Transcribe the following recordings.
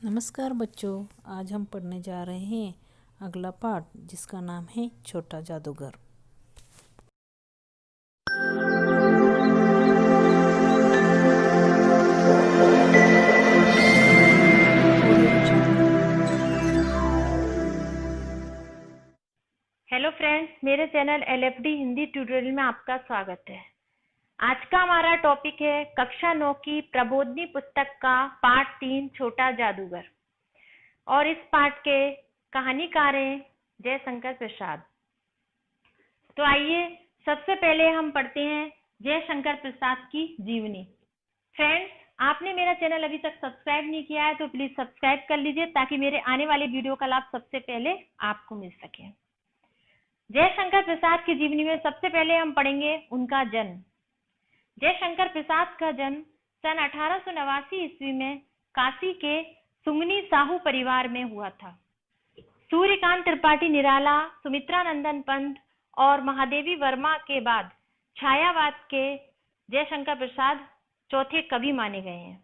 नमस्कार बच्चों, आज हम पढ़ने जा रहे हैं अगला पाठ जिसका नाम है छोटा जादूगर। हेलो फ्रेंड्स, मेरे चैनल एलएफडी हिंदी ट्यूटोरियल में आपका स्वागत है। आज का हमारा टॉपिक है कक्षा 9 की प्रबोधिनी पुस्तक का पाठ 3 छोटा जादूगर। और इस पाठ के कहानीकार हैं जयशंकर प्रसाद। तो आइए सबसे पहले हम पढ़ते हैं जयशंकर प्रसाद की जीवनी। फ्रेंड्स, आपने मेरा चैनल अभी तक सब्सक्राइब नहीं किया है तो प्लीज सब्सक्राइब कर लीजिए ताकि मेरे आने वाले वीडियो का लाभ सबसे पहले आपको मिल सके। जयशंकर प्रसाद की जीवनी में सबसे पहले हम पढ़ेंगे उनका जन्म। जयशंकर प्रसाद का जन्म सन 1889 ईस्वी में काशी के सुंगनी साहू परिवार में हुआ था। सूर्यकांत त्रिपाठी निराला, सुमित्रा नंदन पंत और महादेवी वर्मा के बाद छायावाद के जयशंकर प्रसाद चौथे कवि माने गए हैं।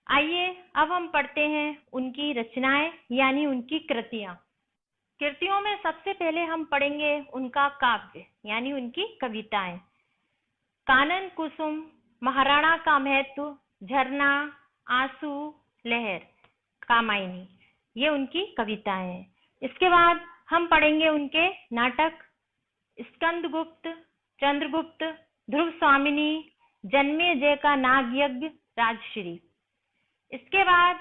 आइए अब हम पढ़ते हैं उनकी रचनाएं यानी उनकी कृतियां। कृतियों में सबसे पहले हम पढ़ेंगे उनका काव्य यानी उनकी कविताएं। कानन कुसुम, महाराणा का महत्व, झरना, आंसू, लहर, कामायनी, ये उनकी कविताएं हैं। इसके बाद हम पढ़ेंगे उनके नाटक स्कंदगुप्त, चंद्रगुप्त, ध्रुव स्वामिनी, जन्मे जय का नाग यज्ञ, राजश्री। इसके बाद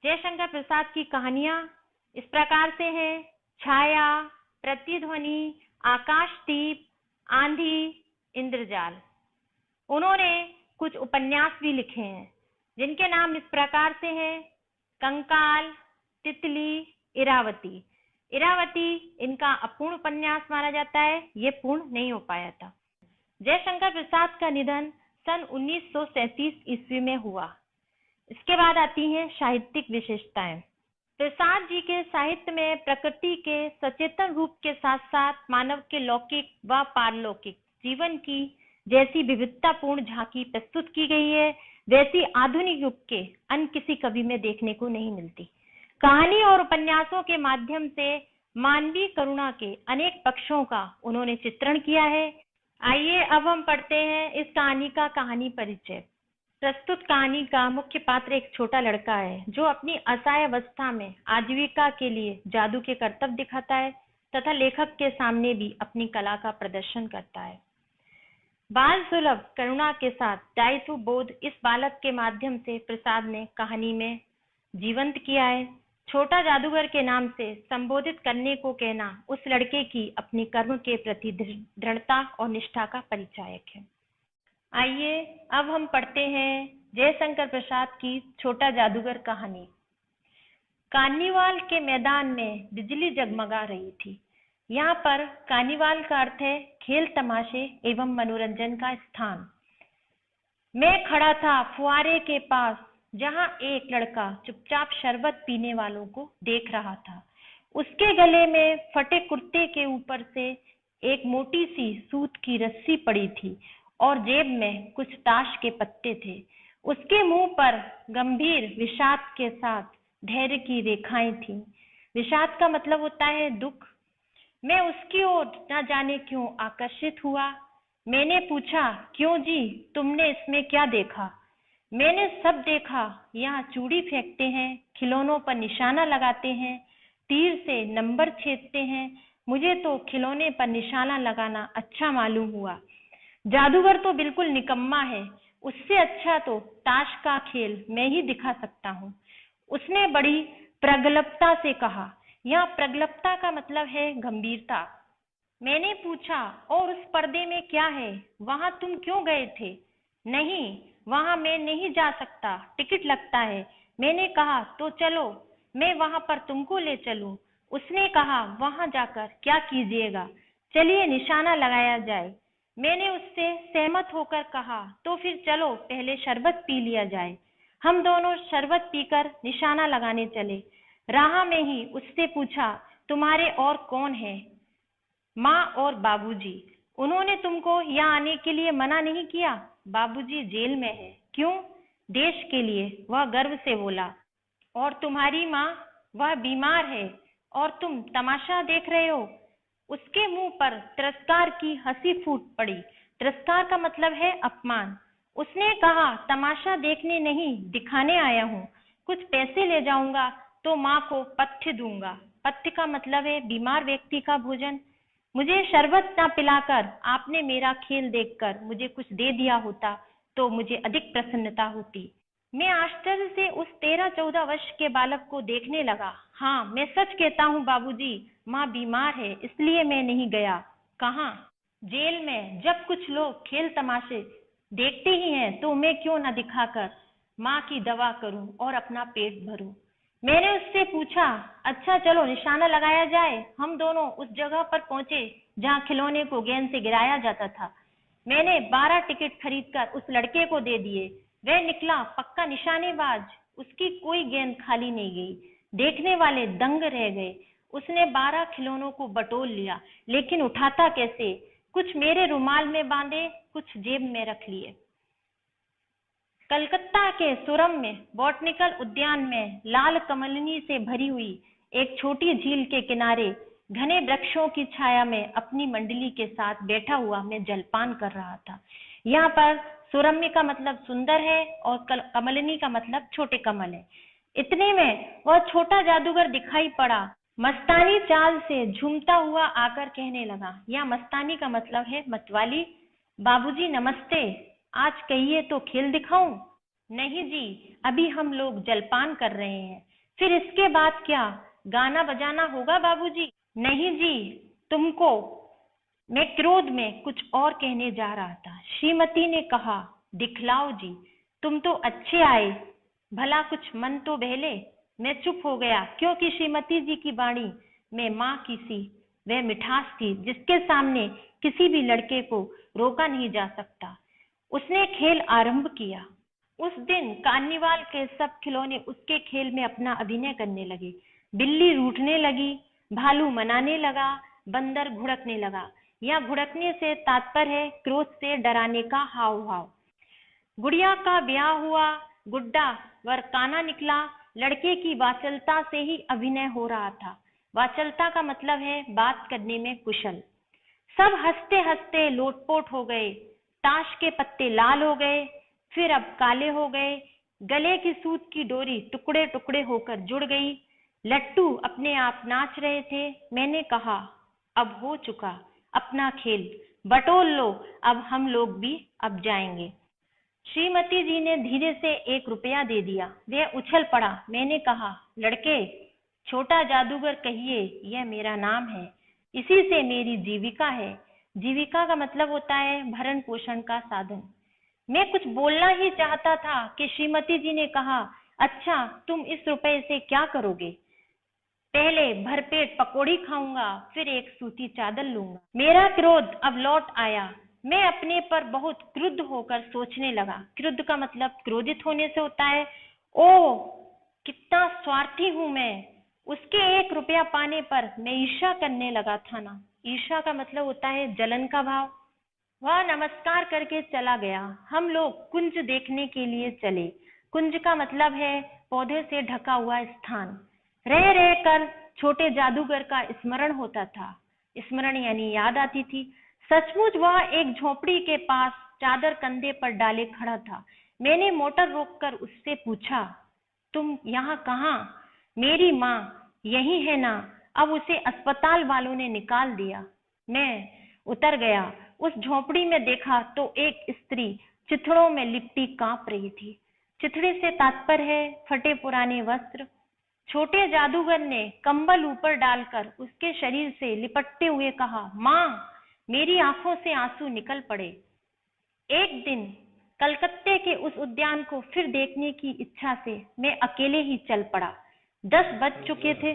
जयशंकर प्रसाद की कहानियां इस प्रकार से हैं: छाया, प्रतिध्वनि, आकाशदीप, आंधी, इंद्रजाल। उन्होंने कुछ उपन्यास भी लिखे हैं जिनके नाम इस प्रकार से हैं: कंकाल, तितली, इरावती। इरावती इनका अपूर्ण उपन्यास माना जाता है, ये पूर्ण नहीं हो पाया था। जयशंकर प्रसाद का निधन सन 1937 ईस्वी में हुआ। इसके बाद आती हैं साहित्यिक विशेषताएं। प्रसाद जी के साहित्य में प्रकृति के सचेतन रूप के साथ साथ मानव के लौकिक व पारलौकिक जीवन की जैसी विविधतापूर्ण झांकी प्रस्तुत की गई है, वैसी आधुनिक युग के अन्य किसी कवि में देखने को नहीं मिलती। कहानी और उपन्यासों के माध्यम से मानवीय करुणा के अनेक पक्षों का उन्होंने चित्रण किया है। आइए अब हम पढ़ते हैं इस कहानी का कहानी परिचय। प्रस्तुत कहानी का मुख्य पात्र एक छोटा लड़का है जो अपनी असहाय अवस्था में आजीविका के लिए जादू के करतब दिखाता है तथा लेखक के सामने भी अपनी कला का प्रदर्शन करता है। बाल सुलभ करुणा के साथ दायित्व बोध इस बालक के माध्यम से प्रसाद ने कहानी में जीवंत किया है। छोटा जादूगर के नाम से संबोधित करने को कहना उस लड़के की अपनी कर्म के प्रति दृढ़ता और निष्ठा का परिचायक है। आइए अब हम पढ़ते हैं जयशंकर प्रसाद की छोटा जादूगर कहानी। कार्निवाल के मैदान में बिजली जगमगा रही थी। यहाँ पर कार्निवाल का अर्थ है खेल तमाशे एवं मनोरंजन का स्थान। मैं खड़ा था फुआरे के पास जहाँ एक लड़का चुपचाप शरबत पीने वालों को देख रहा था। उसके गले में फटे कुर्ते के ऊपर से एक मोटी सी सूत की रस्सी पड़ी थी और जेब में कुछ ताश के पत्ते थे। उसके मुंह पर गंभीर विषाद के साथ धैर्य की रेखाएं थीं। विषाद का मतलब होता है दुख। मैं उसकी ओर न जाने क्यों आकर्षित हुआ। मैंने पूछा, क्यों जी, तुमने इसमें क्या देखा? मैंने सब देखा। यहाँ चूड़ी फेंकते हैं, खिलौनों पर निशाना लगाते हैं, तीर से नंबर छेदते हैं। मुझे तो खिलौने पर निशाना लगाना अच्छा मालूम हुआ। जादूगर तो बिल्कुल निकम्मा है, उससे अच्छा तो ताश का खेल मैं ही दिखा सकता हूँ। उसने बड़ी प्रगल्भता से कहा। यहाँ प्रगल्भता का मतलब है गंभीरता। मैंने पूछा, और उस पर्दे में क्या है? वहां तुम क्यों गए थे? नहीं, वहां मैं नहीं जा सकता, टिकट लगता है। मैंने कहा, तो चलो मैं वहां पर तुमको ले चलूं। उसने कहा, वहां जाकर क्या कीजिएगा? चलिए निशाना लगाया जाए। मैंने उससे सहमत होकर कहा, तो फिर चलो पहले शरबत पी लिया जाए। हम दोनों शरबत पीकर निशाना लगाने चले। राह में ही उससे पूछा, तुम्हारे और कौन है? माँ और बाबूजी। उन्होंने तुमको यहाँ आने के लिए मना नहीं किया? बाबूजी जेल में है। क्यों? देश के लिए, वह गर्व से बोला। और तुम्हारी माँ वह बीमार है और तुम तमाशा देख रहे हो। उसके मुंह पर तिरस्कार की हंसी फूट पड़ी। तिरस्कार का मतलब है अपमान। उसने कहा, तमाशा देखने नहीं दिखाने आया हूँ। कुछ पैसे ले जाऊंगा तो माँ को पथ्य दूंगा। पथ्य का मतलब है बीमार व्यक्ति का भोजन। मुझे शरबत ना पिलाकर आपने मेरा खेल देखकर मुझे कुछ दे दिया होता तो मुझे अधिक प्रसन्नता होती। मैं आश्चर्य से उस 13-14 वर्ष के बालक को देखने लगा। हाँ, मैं सच कहता हूँ बाबूजी, माँ बीमार है इसलिए मैं नहीं गया। कहाँ? जेल में। जब कुछ लोग खेल तमाशे देखते ही हैं तो मैं क्यों न दिखाकर माँ की दवा करूं और अपना पेट भरूं। मैंने उससे पूछा, अच्छा चलो निशाना लगाया जाए। हम दोनों उस जगह पर पहुंचे जहां खिलौने को गेंद से गिराया जाता था। मैंने 12 टिकट खरीदकर उस लड़के को दे दिए। वह निकला पक्का निशानेबाज। उसकी कोई गेंद खाली नहीं गई। देखने वाले दंग रह गए। उसने 12 खिलौनों को बटोर लिया, लेकिन उठाता कैसे? कुछ मेरे रुमाल में बांधे, कुछ जेब में रख लिए। कलकत्ता के सुरम में बॉटनिकल उद्यान में लाल कमलनी से भरी हुई एक छोटी झील के किनारे घने वृक्षों की छाया में अपनी मंडली के साथ बैठा हुआ मैं जलपान कर रहा था। यहाँ पर सुरम्य का मतलब सुंदर है और कमलनी का मतलब छोटे कमल है। इतने में वह छोटा जादूगर दिखाई पड़ा। मस्तानी चाल से झूमता हुआ आकर कहने लगा, या मस्तानी का मतलब है मतवाली। बाबूजी नमस्ते, आज कहिए तो खेल दिखाऊं? नहीं जी, अभी हम लोग जलपान कर रहे हैं। फिर इसके बाद क्या? गाना बजाना होगा बाबूजी? नहीं जी, तुमको। मैं क्रोध में कुछ और कहने जा रहा था। श्रीमती ने कहा, दिखलाओ जी, तुम तो अच्छे आए, भला कुछ मन तो बहले। मैं चुप हो गया, क्योंकि श्रीमती जी की वाणी में माँ की सी वह मिठास थी जिसके सामने किसी भी लड़के को रोका नहीं जा सकता। उसने खेल आरंभ किया। उस दिन कार्निवाल के सब खिलौने उसके खेल में अपना अभिनय करने लगे। बिल्ली रूठने लगी, भालू मनाने लगा, बंदर घुड़कने लगा। या घुड़कने से तात्पर्य है क्रोध से डराने का हाव भाव। गुड़िया का ब्याह हुआ, गुड्डा वर काना निकला। लड़के की वाचलता से ही अभिनय हो रहा था। वाचलता का मतलब है बात करने में कुशल। सब हंसते हंसते लोटपोट हो गए। ताश के पत्ते लाल हो गए, फिर अब काले हो गए। गले की सूत की डोरी टुकड़े टुकड़े होकर जुड़ गई। लट्टू अपने आप नाच रहे थे। मैंने कहा, अब हो चुका अपना खेल, बटोर लो, अब हम लोग भी अब जाएंगे। श्रीमती जी ने धीरे से 1 रुपया दे दिया। वह उछल पड़ा। मैंने कहा, लड़के, छोटा जादूगर कहिए, यह मेरा नाम है, इसी से मेरी जीविका है। जीविका का मतलब होता है भरण पोषण का साधन। मैं कुछ बोलना ही चाहता था कि श्रीमती जी ने कहा, अच्छा तुम इस रुपए से क्या करोगे? पहले भरपेट पकौड़ी खाऊंगा, फिर एक सूती चादर लूंगा। मेरा क्रोध अब लौट आया। मैं अपने पर बहुत क्रुद्ध होकर सोचने लगा। क्रुद्ध का मतलब क्रोधित होने से होता है। ओ, कितना स्वार्थी हूं मैं। उसके 1 रुपया पाने पर मैं ईर्ष्या करने लगा था ना। ईर्ष्या का मतलब होता है जलन का भाव। वह नमस्कार करके चला गया। हम लोग कुंज देखने के लिए चले। कुंज का मतलब है पौधे से ढका हुआ स्थान। रह रह कर छोटे जादूगर का स्मरण होता था। स्मरण यानी याद आती थी। सचमुच वह एक झोपड़ी के पास चादर कंधे पर डाले खड़ा था। मैंने मोटर रोककर उससे पूछा, तुम यहाँ कहाँ? मेरी माँ यही है ना? अब उसे अस्पताल वालों ने निकाल दिया। मैं उतर गया। उस झोपड़ी में देखा तो एक स्त्री चिथड़ों में लिपटी कांप रही थी। चिथड़े से तात्पर्य है फटे पुराने वस्त्र। छोटे जादूगर ने कंबल ऊपर डालकर उसके शरीर से लिपटते हुए कहा, माँ, मेरी आंखों से आंसू निकल पड़े। एक दिन कलकत्ते के उस उद्यान को फिर देखने की इच्छा से मैं अकेले ही चल पड़ा। 10 बज चुके थे।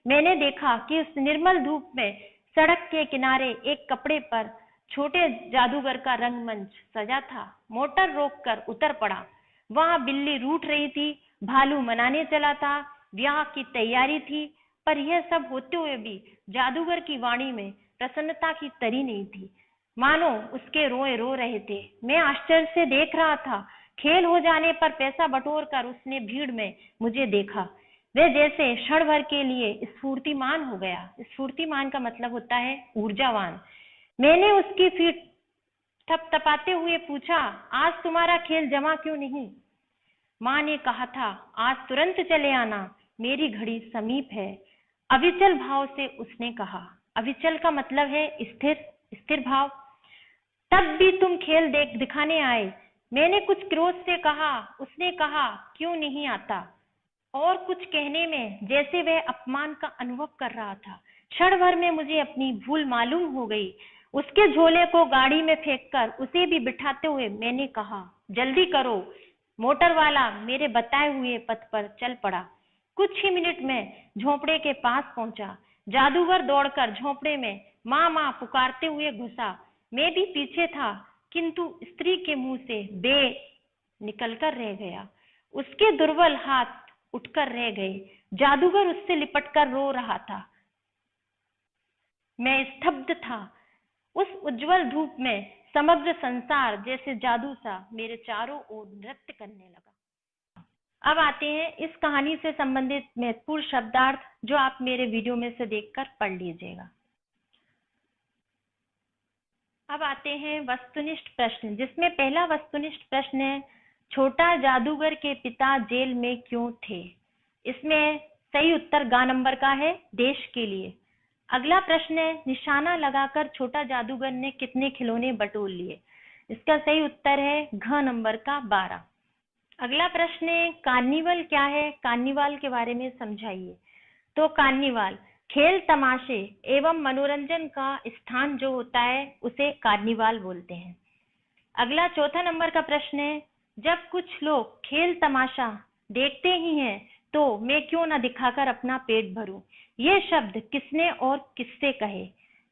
मैंने देखा कि उस निर्मल धूप में सड़क के किनारे एक कपड़े पर छोटे जादूगर का रंगमंच सजा था। मोटर रोककर उतर पड़ा। वहां बिल्ली रूठ रही थी, भालू मनाने चला था, ब्याह की तैयारी थी। पर यह सब होते हुए भी जादूगर की वाणी में प्रसन्नता की तरी नहीं थी, मानो उसके रोए रो रहे थे। मैं आश्चर्य से देख रहा था खेल हो जाने पर पैसा बटोर कर उसने भीड़ में मुझे देखा। वह जैसे क्षण भर के लिए स्फूर्तिमान हो गया। स्फूर्तिमान का मतलब होता है ऊर्जावान। मैंने उसकी पीठ थपथपाते हुए पूछा, आज तुम्हारा खेल जमा क्यों नहीं? माँ ने कहा था, आज तुरंत चले आना, मेरी घड़ी समीप है। अविचल भाव से उसने कहा। अविचल का मतलब है स्थिर, स्थिर भाव। तब भी तुम खेल दिखाने आए? मैंने कुछ क्रोध से कहा। उसने कहा, क्यों नहीं आता? और कुछ कहने में जैसे वह अपमान का अनुभव कर रहा था। क्षण भर में मुझे अपनी भूल मालूम हो गई। उसके झोले को गाड़ी में फेंककर उसे भी बिठाते हुए मैंने कहा, जल्दी करो। मोटर वाला मेरे बताए हुए पथ पर चल पड़ा। कुछ ही मिनट में झोंपड़े के पास पहुंचा। जादूगर दौड़कर झोंपड़े में माँ माँ पुकारते हुए घुसा। मैं भी पीछे था, किंतु स्त्री के मुंह से बे निकलकर रह गया। उसके दुर्बल हाथ उठकर रह गए। जादूगर उससे लिपटकर रो रहा था। मैं स्तब्ध था। उस उज्जवल धूप में समग्र संसार जैसे जादू सा मेरे चारों ओर नृत्य करने लगा। अब आते हैं इस कहानी से संबंधित महत्वपूर्ण शब्दार्थ, जो आप मेरे वीडियो में से देखकर पढ़ लीजिएगा। अब आते हैं वस्तुनिष्ठ प्रश्न, जिसमें पहला वस्तुनिष्ठ प्रश्न है, छोटा जादूगर के पिता जेल में क्यों थे? इसमें सही उत्तर ग नंबर का है, देश के लिए। अगला प्रश्न है, निशाना लगाकर छोटा जादूगर ने कितने खिलौने बटोर लिए? इसका सही उत्तर है घ नंबर का 12। अगला प्रश्न है, कार्निवल क्या है? कार्निवाल के बारे में समझाइए। तो कार्निवाल खेल तमाशे एवं मनोरंजन का स्थान जो होता है उसे कार्निवाल बोलते हैं। अगला चौथा नंबर का प्रश्न है, जब कुछ लोग खेल तमाशा देखते ही हैं तो मैं क्यों न दिखाकर अपना पेट भरूं? ये शब्द किसने और किससे कहे?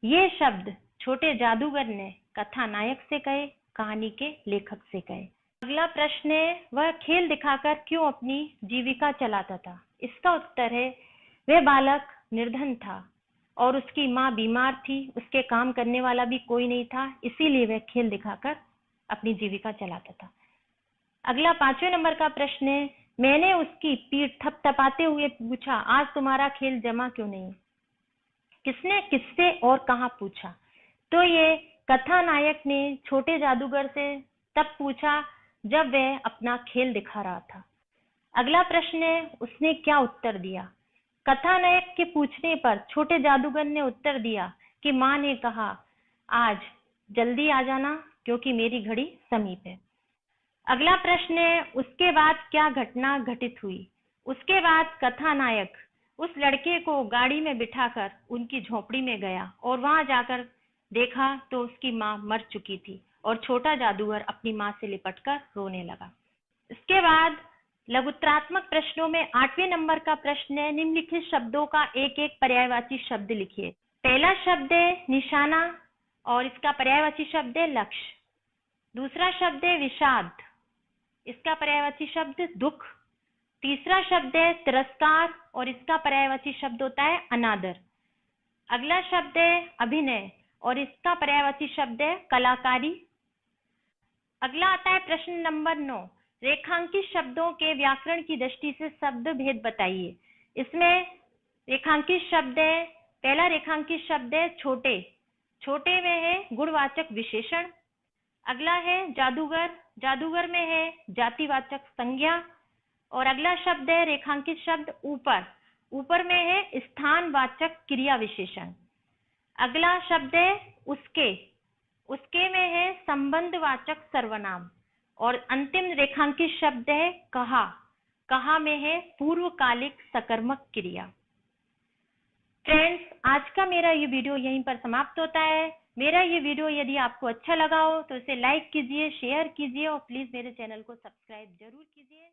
ये शब्द छोटे जादूगर ने कथा नायक से कहे, कहानी के लेखक से कहे। अगला प्रश्न है, वह खेल दिखाकर क्यों अपनी जीविका चलाता था? इसका उत्तर है, वह बालक निर्धन था और उसकी माँ बीमार थी, उसके काम करने वाला भी कोई नहीं था, इसीलिए वह खेल दिखाकर अपनी जीविका चलाता था। अगला 5वें नंबर का प्रश्न है, मैंने उसकी पीठ थपथपाते हुए पूछा, आज तुम्हारा खेल जमा क्यों नहीं? किसने किससे और कहाँ पूछा? तो ये कथा नायक ने छोटे जादूगर से तब पूछा जब वह अपना खेल दिखा रहा था। अगला प्रश्न है, उसने क्या उत्तर दिया? कथा नायक के पूछने पर छोटे जादूगर ने उत्तर दिया कि माँ ने कहा, आज जल्दी आ जाना क्योंकि मेरी घड़ी समीप है। अगला प्रश्न है, उसके बाद क्या घटना घटित हुई? उसके बाद कथा नायक उस लड़के को गाड़ी में बिठाकर उनकी झोपड़ी में गया और वहां जाकर देखा तो उसकी माँ मर चुकी थी और छोटा जादूगर अपनी माँ से लिपटकर रोने लगा। इसके बाद लघुत्तरात्मक प्रश्नों में 8वें नंबर का प्रश्न है, निम्नलिखित शब्दों का एक एक पर्यायवाची शब्द लिखिए। पहला शब्द है निशाना और इसका पर्यायवाची शब्द है लक्ष्य। दूसरा शब्द है विषाद, इसका पर्यायवाची शब्द दुख। तीसरा शब्द है तिरस्कार और इसका पर्यायवाची शब्द होता है अनादर। अगला शब्द है अभिनय और इसका पर्यायवाची शब्द है कलाकारी। अगला आता है प्रश्न नंबर 9, रेखांकित शब्दों के व्याकरण की दृष्टि से शब्द भेद बताइए। इसमें रेखांकित शब्द है, पहला रेखांकित शब्द है छोटे, छोटे में है गुणवाचक विशेषण। अगला है जादूगर, जादूगर में है जातिवाचक संज्ञा। और अगला शब्द है रेखांकित शब्द ऊपर, ऊपर में है स्थानवाचक क्रिया विशेषण। अगला शब्द है उसके, उसके में है संबंधवाचक सर्वनाम। और अंतिम रेखांकित शब्द है कहा, कहा में है पूर्वकालिक सकर्मक क्रिया। फ्रेंड्स, आज का मेरा ये वीडियो यहीं पर समाप्त होता है। मेरा ये वीडियो यदि आपको अच्छा लगा हो तो इसे लाइक कीजिए, शेयर कीजिए और प्लीज मेरे चैनल को सब्सक्राइब जरूर कीजिए।